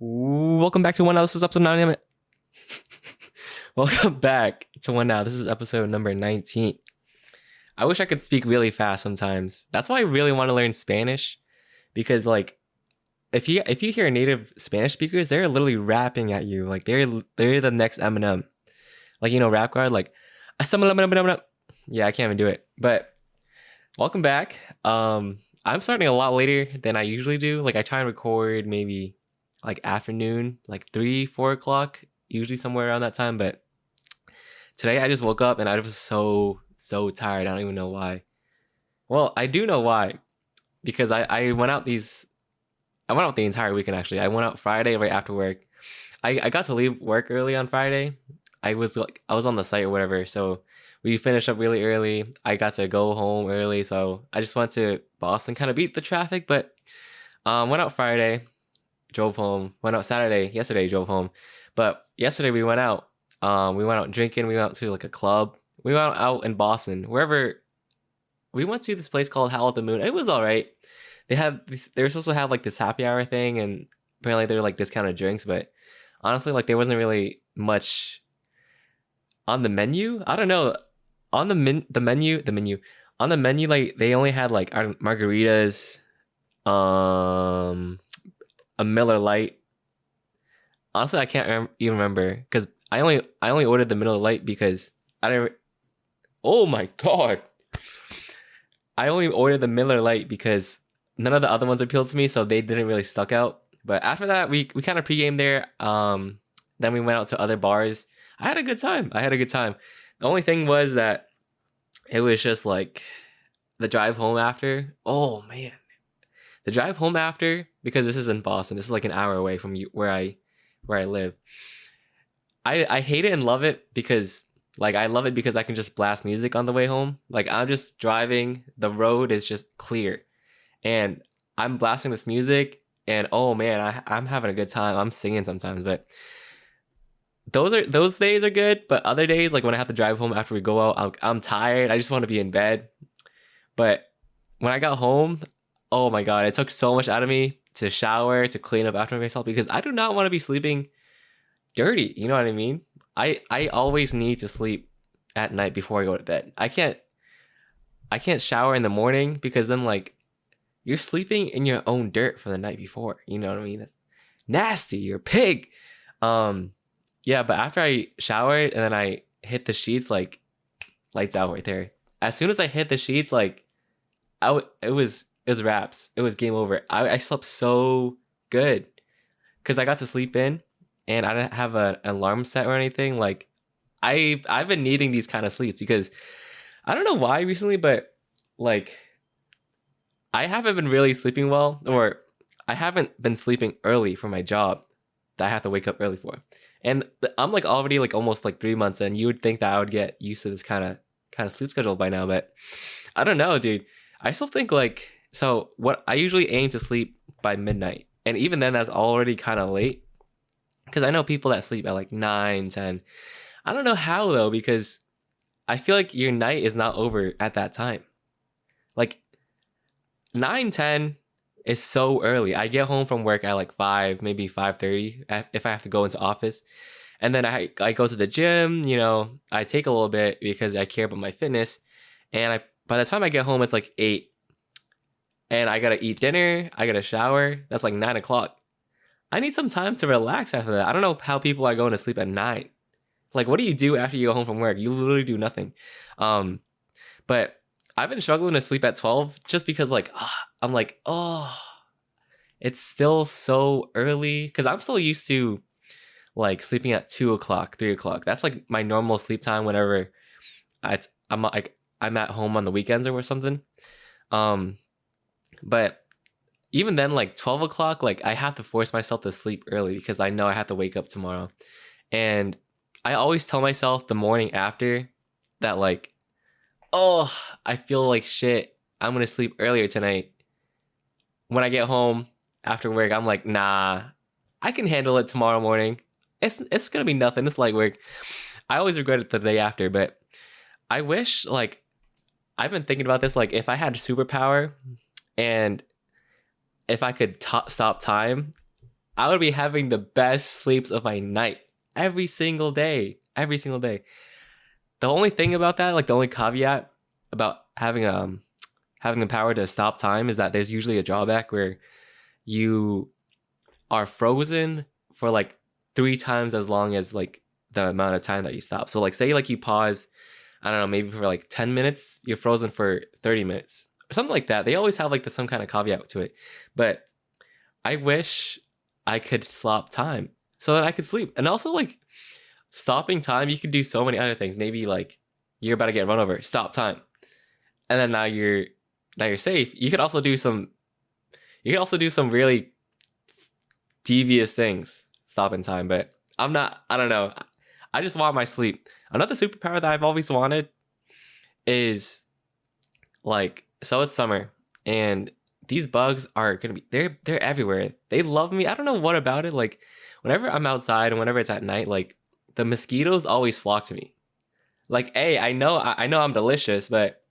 Welcome back to One Now. This is episode 9. Welcome back to One Now. This is episode number 19. I wish I could speak really fast sometimes. That's why I really want to learn Spanish because like if you hear native Spanish speakers, they're literally rapping at you. Like they're the next Eminem. Like Rap God like yeah, I can't even do it. But welcome back. I'm starting a lot later than I usually do. Like I try and record maybe like afternoon, like 3, 4 o'clock, usually somewhere around that time. But today I just woke up and I was so tired. I don't even know why. Well, I do know why because I went out I went out the entire weekend actually. I went out Friday right after work. I got to leave work early on Friday. I was on the site or whatever, so we finished up really early. I got to go home early, so I just went to Boston, kind of beat the traffic, but went out Friday, drove home. Went out Saturday, yesterday drove home, but yesterday we went out. We went out drinking. We went out to like a club. We went out in Boston, wherever. We went to this place called Howl at the Moon. It was all right. They were supposed to have like this happy hour thing, and apparently they were like discounted drinks, but honestly, like there wasn't really much on the menu. I don't know. On the menu on the menu, like they only had like margaritas, um, a Miller Lite. Honestly, I can't even remember because I only ordered the Miller Lite because I didn't. Oh my god! I only ordered the Miller Lite because none of the other ones appealed to me, so they didn't really stuck out. But after that, we kind of pregame there. Then we went out to other bars. I had a good time. I had a good time. The only thing was that it was just like the drive home after. Oh man, the drive home after, because this is in Boston. This is like an hour away from where I live. I hate it and love it because like I love it because I can just blast music on the way home. Like I'm just driving, the road is just clear, and I'm blasting this music, and oh man, I'm having a good time. I'm singing sometimes, but those days are good. But other days, like when I have to drive home after we go out, I'm tired. I just want to be in bed. But when I got home, oh my god, it took so much out of me to shower, to clean up after myself because I do not want to be sleeping dirty. You know what I mean? I always need to sleep at night before I go to bed. I can't shower in the morning because then like you're sleeping in your own dirt from the night before. You know what I mean? That's nasty. You're a pig. Um yeah, but after I showered and then I hit the sheets, like lights out right there. As soon as I hit the sheets, like it was wraps. It was game over. I slept so good because I got to sleep in and I didn't have an alarm set or anything. Like I've been needing these kind of sleeps because I don't know why recently, but like I haven't been really sleeping well, or I haven't been sleeping early for my job that I have to wake up early for. And I'm like already like almost like 3 months in. You would think that I would get used to this kind of sleep schedule by now, but I don't know, dude. I still think like so. What I usually aim to sleep by midnight, and even then, that's already kind of late because I know people that sleep at like 9, 10. I don't know how though because I feel like your night is not over at that time. Like 9, 10 is so early. I get home from work at like 5, maybe 5:30 if I have to go into office. And then I go to the gym, I take a little bit because I care about my fitness. And by the time I get home, it's like 8. And I gotta eat dinner, I gotta shower. That's like 9 o'clock. I need some time to relax after that. I don't know how people are going to sleep at 9. Like, what do you do after you go home from work? You literally do nothing. Um, but I've been struggling to sleep at 12 just because like I'm like, oh, it's still so early. Because I'm still used to like sleeping at 2 o'clock, 3 o'clock. That's like my normal sleep time whenever I'm like I'm at home on the weekends or something. Um, but even then, like 12 o'clock, like I have to force myself to sleep early because I know I have to wake up tomorrow. And I always tell myself the morning after that, like, oh, I feel like shit. I'm gonna sleep earlier tonight. When I get home after work, I'm like, nah, I can handle it tomorrow morning. It's gonna be nothing. It's light work. I always regret it the day after, but I wish like I've been thinking about this. Like if I had a superpower and if I could stop time, I would be having the best sleeps of my night every single day. Every single day. The only thing about that, like the only caveat about having the power to stop time is that there's usually a drawback where you are frozen for like 3 times as long as like the amount of time that you stop. So like say like you pause, I don't know, maybe for like 10 minutes, you're frozen for 30 minutes or something like that. They always have like some kind of caveat to it. But I wish I could stop time so that I could sleep. And also like stopping time, you could do so many other things. Maybe like you're about to get run over, stop time. And then now you're safe. You could also do some really devious things stopping time, but I don't know. I just want my sleep. Another superpower that I've always wanted is like, so it's summer and these bugs are gonna be they're everywhere. They love me. I don't know what about it. Like whenever I'm outside and whenever it's at night, like the mosquitoes always flock to me. Like, hey, I know I'm delicious, but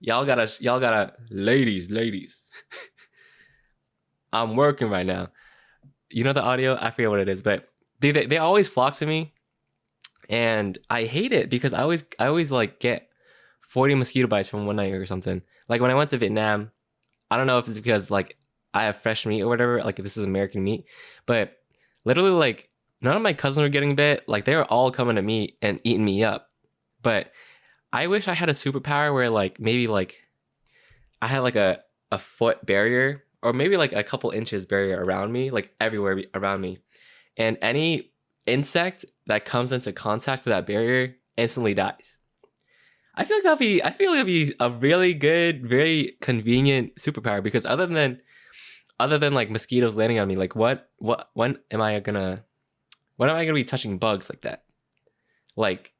y'all gotta ladies. I'm working right now. You know the audio? I forget what it is, but they always flock to me, and I hate it because I always like get 40 mosquito bites from one night or something. Like when I went to Vietnam, I don't know if it's because like I have fresh meat or whatever, like this is American meat, but literally like none of my cousins were getting bit. Like they were all coming to me and eating me up. But I wish I had a superpower where like maybe like I had like a foot barrier or maybe like a couple inches barrier around me, like everywhere around me. And any insect that comes into contact with that barrier instantly dies. I feel like that'd be a really good, very convenient superpower because other than like mosquitoes landing on me, like when am I gonna be touching bugs like that? Like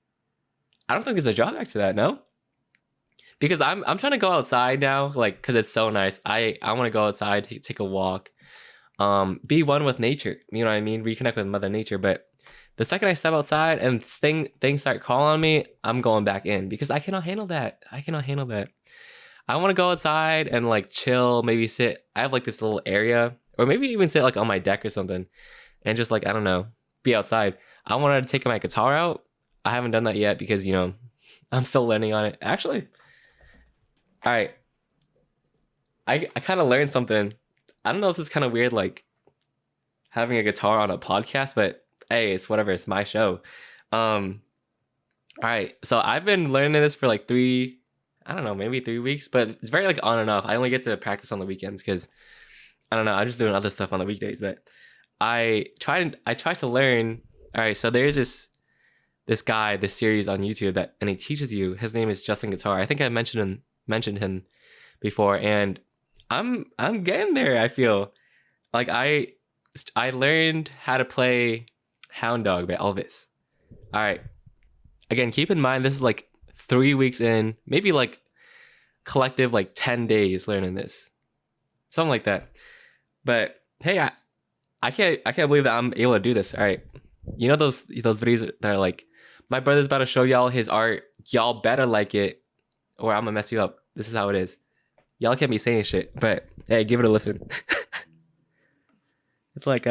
I don't think there's a drawback to that, no? Because I'm trying to go outside now, like because it's so nice. I want to go outside, take a walk, be one with nature. You know what I mean? Reconnect with Mother Nature. But the second I step outside and things start crawling on me, I'm going back in because I cannot handle that. I cannot handle that. I want to go outside and like chill, maybe sit. I have like this little area, or maybe even sit like on my deck or something, and just like I don't know, be outside. I wanted to take my guitar out. I haven't done that yet because I'm still learning on it. Actually, all right, I kind of learned something. I don't know if this is kind of weird, like having a guitar on a podcast, but hey, it's whatever. It's my show. Um, all right, so I've been learning this for like I don't know, maybe 3 weeks, but it's very like on and off. I only get to practice on the weekends because I don't know. I'm just doing other stuff on the weekdays, but I try to learn. All right, so there's this guy, this series on YouTube and he teaches you. His name is Justin Guitar. I think I mentioned him before, and I'm getting there. I feel like I learned how to play Hound Dog by Elvis. All right, again, keep in mind this is like 3 weeks in, maybe like collective like 10 days learning this, something like that. But hey, I can't believe that I'm able to do this. All right, you know those videos that are like, my brother's about to show y'all his art. Y'all better like it, or I'm gonna mess you up. This is how it is. Y'all can't be saying shit, but hey, give it a listen. It's like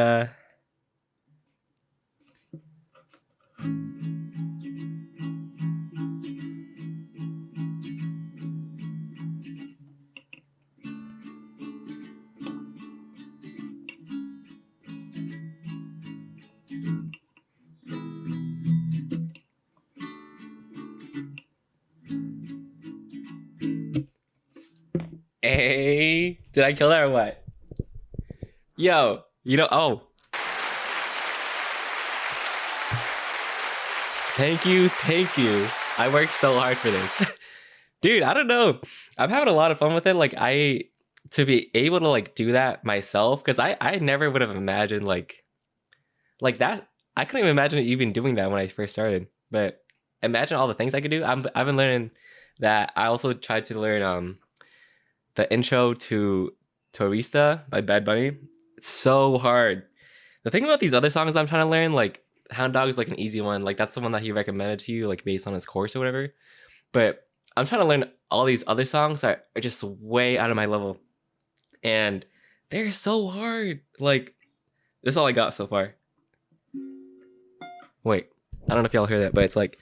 hey, did I kill that or what? Yo, oh, thank you. I worked so hard for this. Dude, I don't know. I'm having a lot of fun with it. Like to be able to like do that myself, because I never would have imagined like that. I couldn't even imagine even doing that when I first started. But imagine all the things I could do. I've been learning that. I also tried to learn the intro to Tourista by Bad Bunny. It's so hard. The thing about these other songs I'm trying to learn, like Hound Dog is like an easy one. Like that's the one that he recommended to you, like based on his course or whatever. But I'm trying to learn all these other songs that are just way out of my level. And they're so hard. Like This is all I got so far. Wait, I don't know if y'all hear that, but it's like,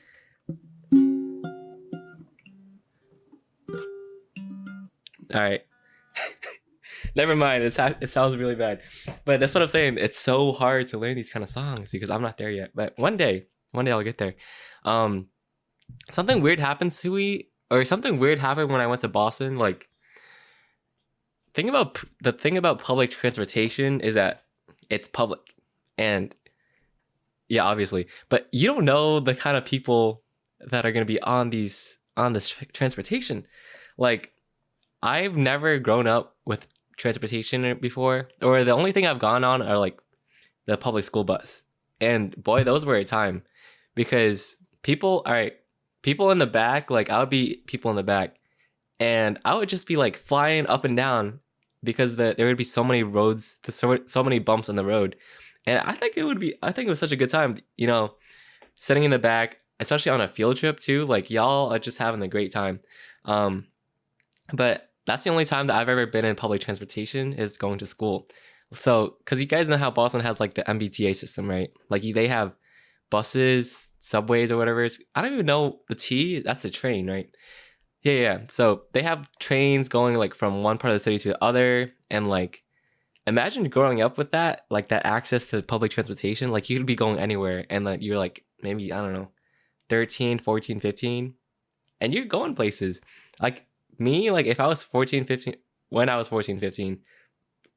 all right. Never mind. It sounds really bad, but that's what I'm saying. It's so hard to learn these kind of songs because I'm not there yet. But one day I'll get there. Um, something weird happened to me, or something weird happened when I went to Boston. Like, the thing about public transportation is that it's public, and yeah, obviously, but you don't know the kind of people that are gonna be on this transportation. Like, I've never grown up with transportation before, or the only thing I've gone on are like the public school bus. And boy, those were a time because all right, people in the back, like I would be people in the back, and I would just be like flying up and down because there would be so many roads, so many bumps on the road. And I think it was such a good time, sitting in the back, especially on a field trip too. Like y'all are just having a great time. Um, but that's the only time that I've ever been in public transportation is going to school. So, because you guys know how Boston has like the MBTA system, right? Like they have buses, subways, or whatever. I don't even know the T. That's the train, right? Yeah, yeah. So they have trains going like from one part of the city to the other, and like imagine growing up with that, like that access to public transportation. Like you could be going anywhere, and like you're like maybe I don't know, 13, 14, 15, and you're going places. Like me, like if I was 14, 15, when I was 14, 15,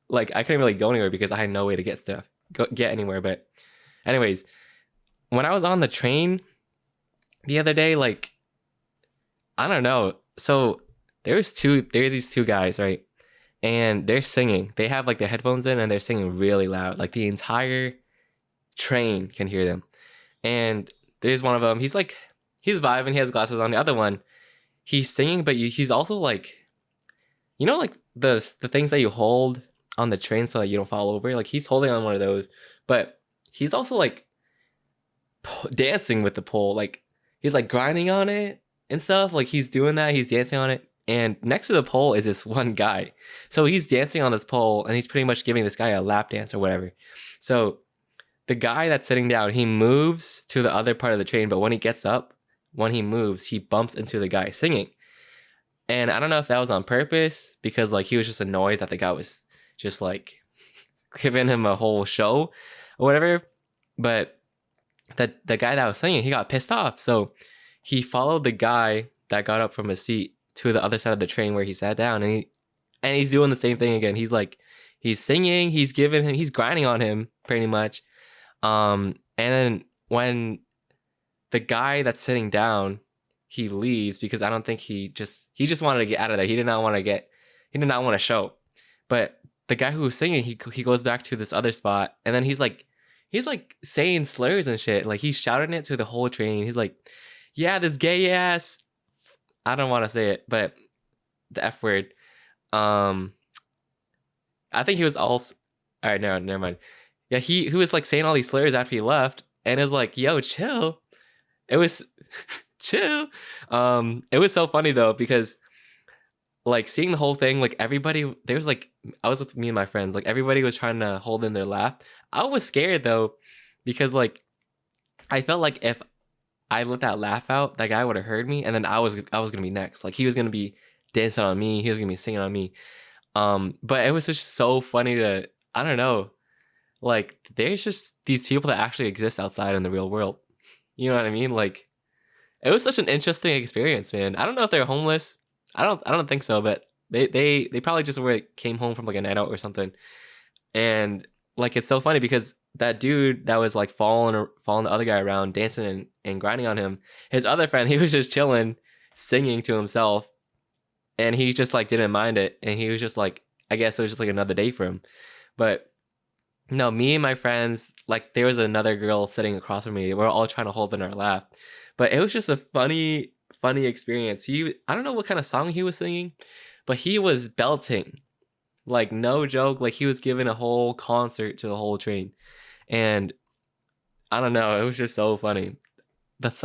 like I couldn't really go anywhere because I had no way to get anywhere. But anyways, when I was on the train the other day, like I don't know. So there are these two guys, right? And they're singing. They have like their headphones in and they're singing really loud. Like the entire train can hear them. And there's one of them. He's vibing. He has glasses on. The other one, he's singing, but he's also like, like the things that you hold on the train so that you don't fall over. Like he's holding on one of those, but he's also like dancing with the pole. Like he's like grinding on it and stuff. Like he's doing that. He's dancing on it. And next to the pole is this one guy. So he's dancing on this pole and he's pretty much giving this guy a lap dance or whatever. So the guy that's sitting down, he moves to the other part of the train, but when he gets up, when he moves, he bumps into the guy singing. And I don't know if that was on purpose because like he was just annoyed that the guy was just like giving him a whole show or whatever. But the guy that was singing, he got pissed off. So he followed the guy that got up from his seat to the other side of the train where he sat down, and he's doing the same thing again. He's singing, he's grinding on him pretty much. And then when the guy that's sitting down, he leaves because I don't think he just wanted to get out of there. He did not want to show. But the guy who was singing, he goes back to this other spot, and then he's like saying slurs and shit. Like he's shouting it to the whole train. He's like, "Yeah, this gay ass." I don't want to say it, but the F word. I think he was also. All right, no, never mind. Yeah, he was like saying all these slurs after he left, and it was like, "Yo, chill." It was chill. It was so funny though because like seeing the whole thing, like everybody, there was like I was with me and my friends, like everybody was trying to hold in their laugh. I was scared though because like I felt like if I let that laugh out, that guy would have heard me, and then I was gonna be next. Like he was gonna be dancing on me, he was gonna be singing on me. But it was just so funny to I don't know, like there's just these people that actually exist outside in the real world. You know what I mean? Like it was such an interesting experience, man. I don't know if they're homeless. I don't think so, but they probably just came home from like a night out or something. And like it's so funny because that dude that was like following the other guy around, dancing and grinding on him, his other friend, he was just chilling, singing to himself, and he just like didn't mind it, and he was just like, I guess it was just like another day for him. But no, me and my friends, like there was another girl sitting across from me. We're all trying to hold in our laugh, but it was just a funny experience. I don't know what kind of song he was singing, but he was belting. Like no joke, like he was giving a whole concert to the whole train. And I don't know, it was just so funny. That's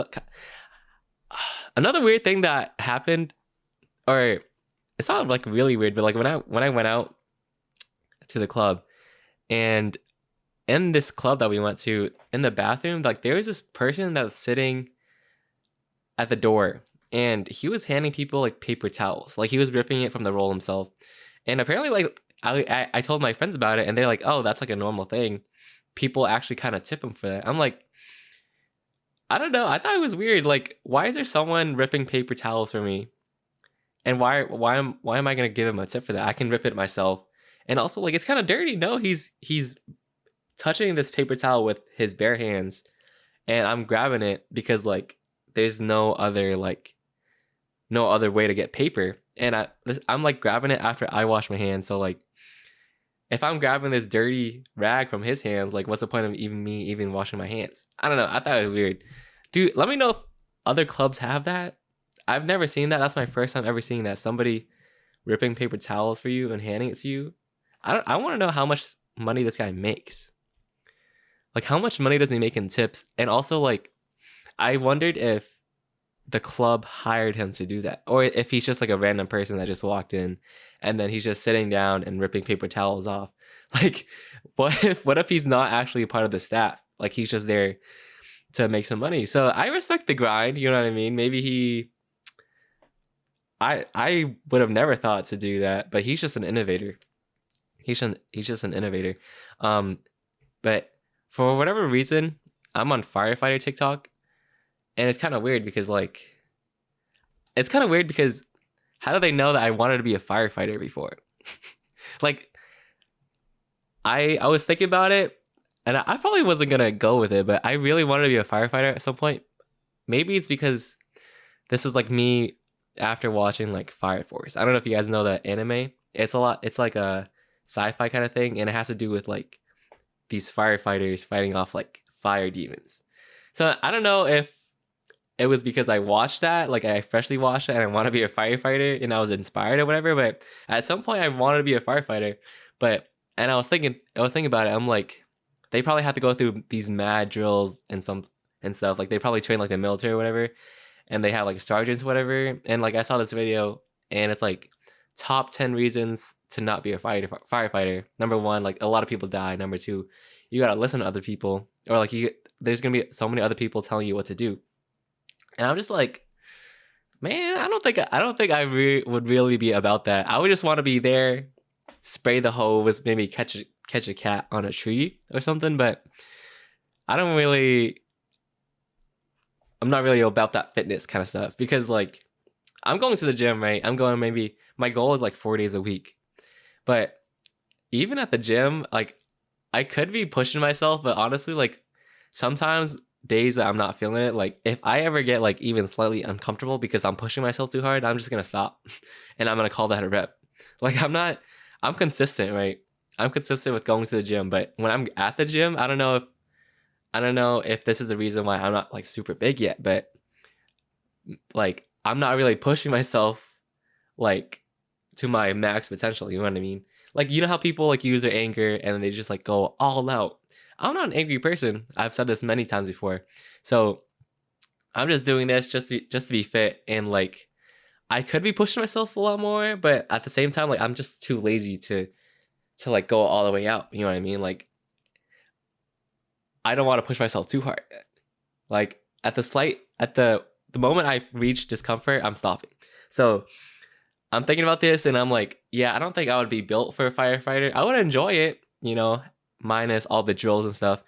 another weird thing that happened, or it's not like really weird, but like when I went out to the club, and in this club that we went to, in the bathroom, like there was this person that was sitting at the door, and he was handing people like paper towels. Like he was ripping it from the roll himself. And apparently, like I told my friends about it, and they're like, "Oh, that's like a normal thing. People actually kind of tip him for that." I'm like, I don't know. I thought it was weird. Like, why is there someone ripping paper towels for me? And why am I gonna give him a tip for that? I can rip it myself. And also, like, it's kind of dirty. No, he's touching this paper towel with his bare hands, and I'm grabbing it because like there's no other way to get paper. And I'm like grabbing it after I wash my hands. So like, if I'm grabbing this dirty rag from his hands, like, what's the point of me even washing my hands? I don't know. I thought it was weird. Dude, let me know if other clubs have that. I've never seen that. That's my first time ever seeing that. Somebody ripping paper towels for you and handing it to you. I want to know how much money this guy makes. Like, how much money does he make in tips? And also, like, I wondered if the club hired him to do that, or if he's just like a random person that just walked in and then he's just sitting down and ripping paper towels off. Like, what if he's not actually a part of the staff? Like, he's just there to make some money. So I respect the grind, you know what I mean? Maybe I would have never thought to do that, but he's just an innovator. He's just an innovator. But for whatever reason, I'm on firefighter TikTok, and it's kind of weird because how do they know that I wanted to be a firefighter before? Like, I was thinking about it, and I probably wasn't gonna go with it, but I really wanted to be a firefighter at some point. Maybe it's because this was like me after watching like Fire Force. I don't know if you guys know that anime. It's like a sci-fi kind of thing, and it has to do with like these firefighters fighting off like fire demons. So I don't know if it was because I watched that, like I freshly watched it and I want to be a firefighter and I was inspired or whatever, but at some point I wanted to be a firefighter. And I was thinking about it. I'm like, they probably have to go through these mad drills and stuff. Like they probably train like the military or whatever, and they have like sergeants or whatever. And like I saw this video, and it's like top 10 reasons to not be a firefighter. Number 1, like a lot of people die. Number 2, you gotta listen to other people, or like there's gonna be so many other people telling you what to do. And I'm just like, man, I don't think would really be about that. I would just want to be there, spray the hose, maybe catch a cat on a tree or something. But I'm not really about that fitness kind of stuff, because like I'm going to the gym, right? I'm going, maybe my goal is like 4 days a week. But even at the gym, like I could be pushing myself, but honestly, like sometimes days that I'm not feeling it, like if I ever get like even slightly uncomfortable because I'm pushing myself too hard, I'm just gonna stop and I'm gonna call that a rep. Like I'm consistent, right? I'm consistent with going to the gym, but when I'm at the gym, I don't know if this is the reason why I'm not like super big yet, but like I'm not really pushing myself like to my max potential, you know what I mean? Like, you know how people like use their anger and they just like go all out. I'm not an angry person. I've said this many times before. So I'm just doing this just to be fit, and like I could be pushing myself a lot more, but at the same time, like I'm just too lazy to like go all the way out. You know what I mean? Like I don't want to push myself too hard. Like at the moment I reach discomfort, I'm stopping. So I'm thinking about this, and I'm like, yeah, I don't think I would be built for a firefighter. I would enjoy it, you know, minus all the drills and stuff.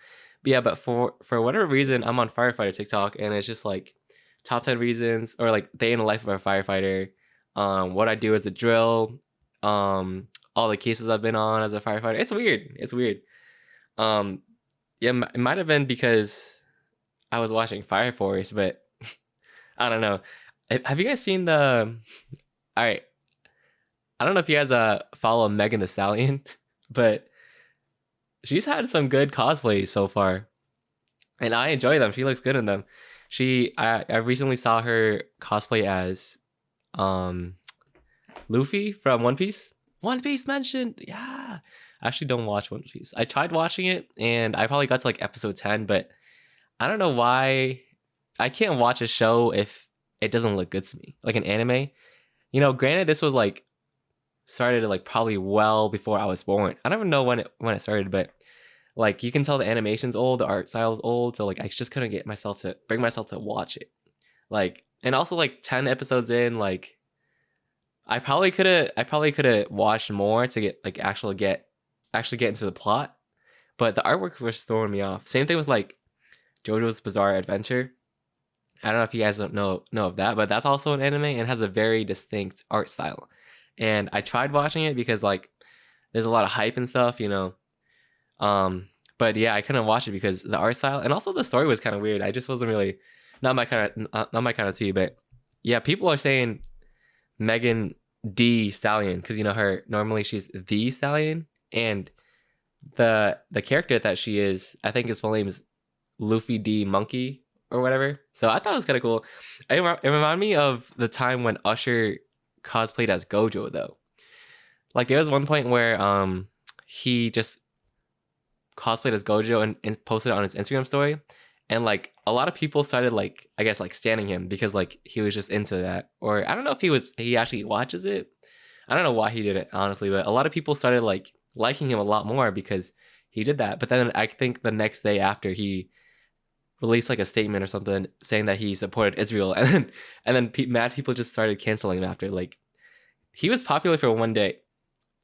But yeah, but for whatever reason, I'm on firefighter TikTok, and it's just like top 10 reasons, or like day in the life of a firefighter, what I do as a drill, all the cases I've been on as a firefighter. It's weird. Yeah, it might have been because I was watching Fire Force, but I don't know. Have you guys seen the? All right, I don't know if you guys follow Megan Thee Stallion, but she's had some good cosplays so far, and I enjoy them. She looks good in them. I recently saw her cosplay as Luffy from One Piece. One Piece mentioned, yeah. I actually don't watch One Piece. I tried watching it, and I probably got to like episode 10, but I don't know why I can't watch a show if it doesn't look good to me, like an anime. You know, granted, this was like started like probably well before I was born. I don't even know when it started, but Like you can tell the animation's old, the art style's old, so like I just couldn't get myself to bring myself to watch it. Like, and also like 10 episodes in, like I probably could have watched more to get like actually get into the plot, but the artwork was throwing me off. Same thing with like JoJo's Bizarre Adventure. I don't know if you guys don't know of that, but that's also an anime and has a very distinct art style. And I tried watching it because like there's a lot of hype and stuff, you know. Um, but yeah, I couldn't watch it because the art style and also the story was kind of weird. I just wasn't really not my kind of tea. But yeah, people are saying Megan D Stallion because you know her normally she's the Stallion, and the character that she is, I think his full name is Luffy D Monkey or whatever. So I thought it was kind of cool. It reminded me of the time when Usher cosplayed as Gojo though. Like there was one point where he just cosplayed as Gojo and posted it on his Instagram story. And like a lot of people started like I guess like standing him because like he was just into that. Or I don't know if he actually watches it. I don't know why he did it, honestly, but a lot of people started like liking him a lot more because he did that. But then I think the next day after he released like a statement or something saying that he supported Israel, and then mad people just started canceling him after. Like he was popular for one day.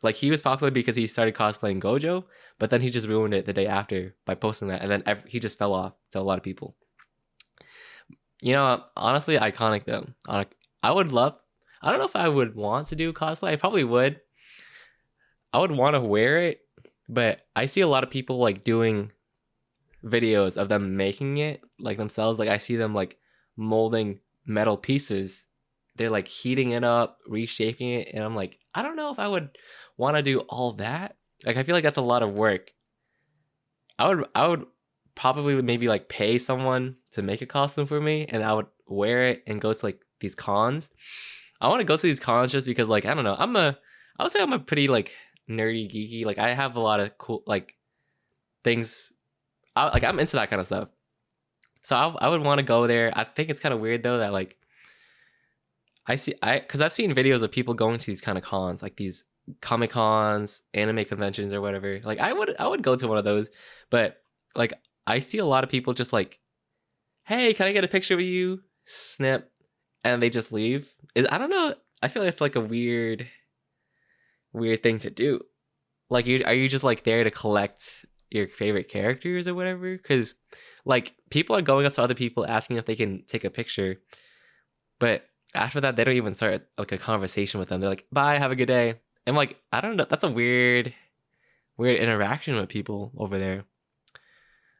Like he was popular because he started cosplaying Gojo, but then he just ruined it the day after by posting that, and then he just fell off to a lot of people. You know, honestly, iconic though. I would love. I don't know if I would want to do cosplay. I probably would. I would want to wear it, but I see a lot of people like doing videos of them making it like themselves. Like I see them like molding metal pieces. They're like heating it up, reshaping it, and I'm like, I don't know if I would want to do all that. Like I feel like that's a lot of work. I would probably maybe like pay someone to make a costume for me, and I would wear it and go to like these cons. I want to go to these cons just because like I don't know. I would say I'm a pretty like nerdy geeky. Like I have a lot of cool like things. Like I'm into that kind of stuff. So I would want to go there. I think it's kind of weird though that like because I've seen videos of people going to these kind of cons, like these comic cons, anime conventions, or whatever. Like I would go to one of those, but like I see a lot of people just like, hey, can I get a picture with you? Snip, and they just leave. I don't know. I feel like it's like a weird thing to do. Like are you just like there to collect your favorite characters or whatever? Because like people are going up to other people asking if they can take a picture, but after that they don't even start like a conversation with them. They're like, bye, have a good day. I'm like, I don't know, that's a weird interaction with people over there.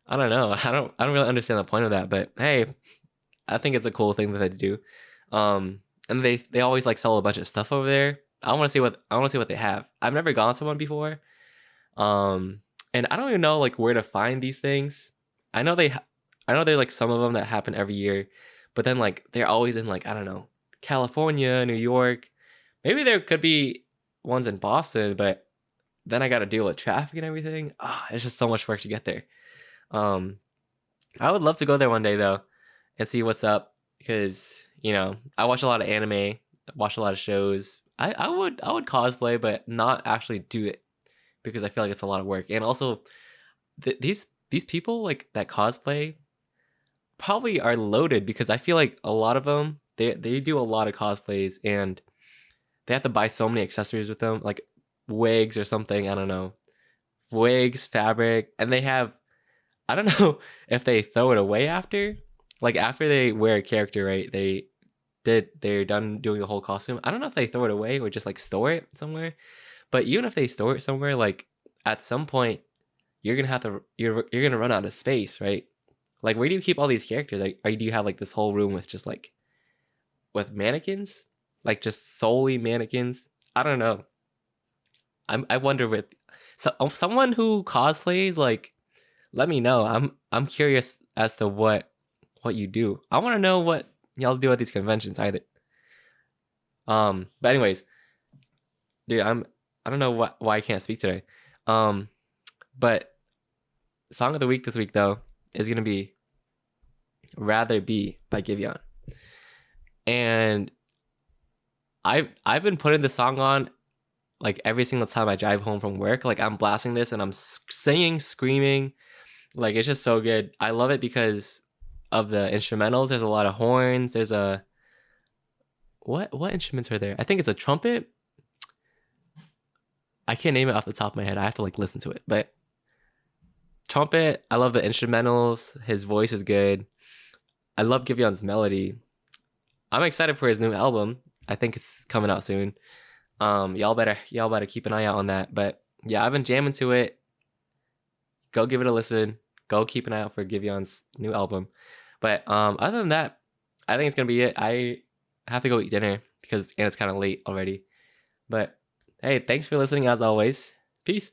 I don't know. I don't really understand the point of that, but hey, I think it's a cool thing that they do. And they always like sell a bunch of stuff over there. I want to see what they have. I've never gone to one before. Um, and I don't even know like where to find these things. I know I know there's like some of them that happen every year, but then like they're always in like I don't know, California, New York. Maybe there could be ones in Boston, but then I got to deal with traffic and everything. It's just so much work to get there. Um, I would love to go there one day though and see what's up because you know I watch a lot of anime, watch a lot of shows. I would cosplay, but not actually do it because I feel like it's a lot of work. And also, these people like that cosplay probably are loaded because I feel like a lot of them they do a lot of cosplays and they have to buy so many accessories with them, like wigs or something. I don't know, wigs, fabric, and they have. I don't know if they throw it away after, like after they wear a character, right? They're done doing the whole costume. I don't know if they throw it away or just like store it somewhere. But even if they store it somewhere, like at some point you're gonna have to you're gonna run out of space, right? Like where do you keep all these characters? Like, do you have like this whole room with just like with mannequins, like just solely mannequins? I don't know. I wonder with someone who cosplays, like let me know. I'm curious as to what you do. I want to know what y'all do at these conventions either. But anyways, dude, I don't know why I can't speak today. Um, but song of the week this week though is gonna be "Rather Be" by Giveon, and I've been putting the song on like every single time I drive home from work, like I'm blasting this and I'm singing, screaming. Like it's just so good. I love it because of the instrumentals. There's a lot of horns. There's a what instruments are there? I think it's a trumpet. I can't name it off the top of my head. I have to like listen to it. But trumpet, I love the instrumentals. His voice is good. I love Giveon's melody. I'm excited for his new album. I think it's coming out soon. Y'all better keep an eye out on that. But yeah, I've been jamming to it. Go give it a listen. Go keep an eye out for Giveon's new album. But other than that, I think it's gonna be it. I have to go eat dinner and it's kind of late already. But hey, thanks for listening as always. Peace.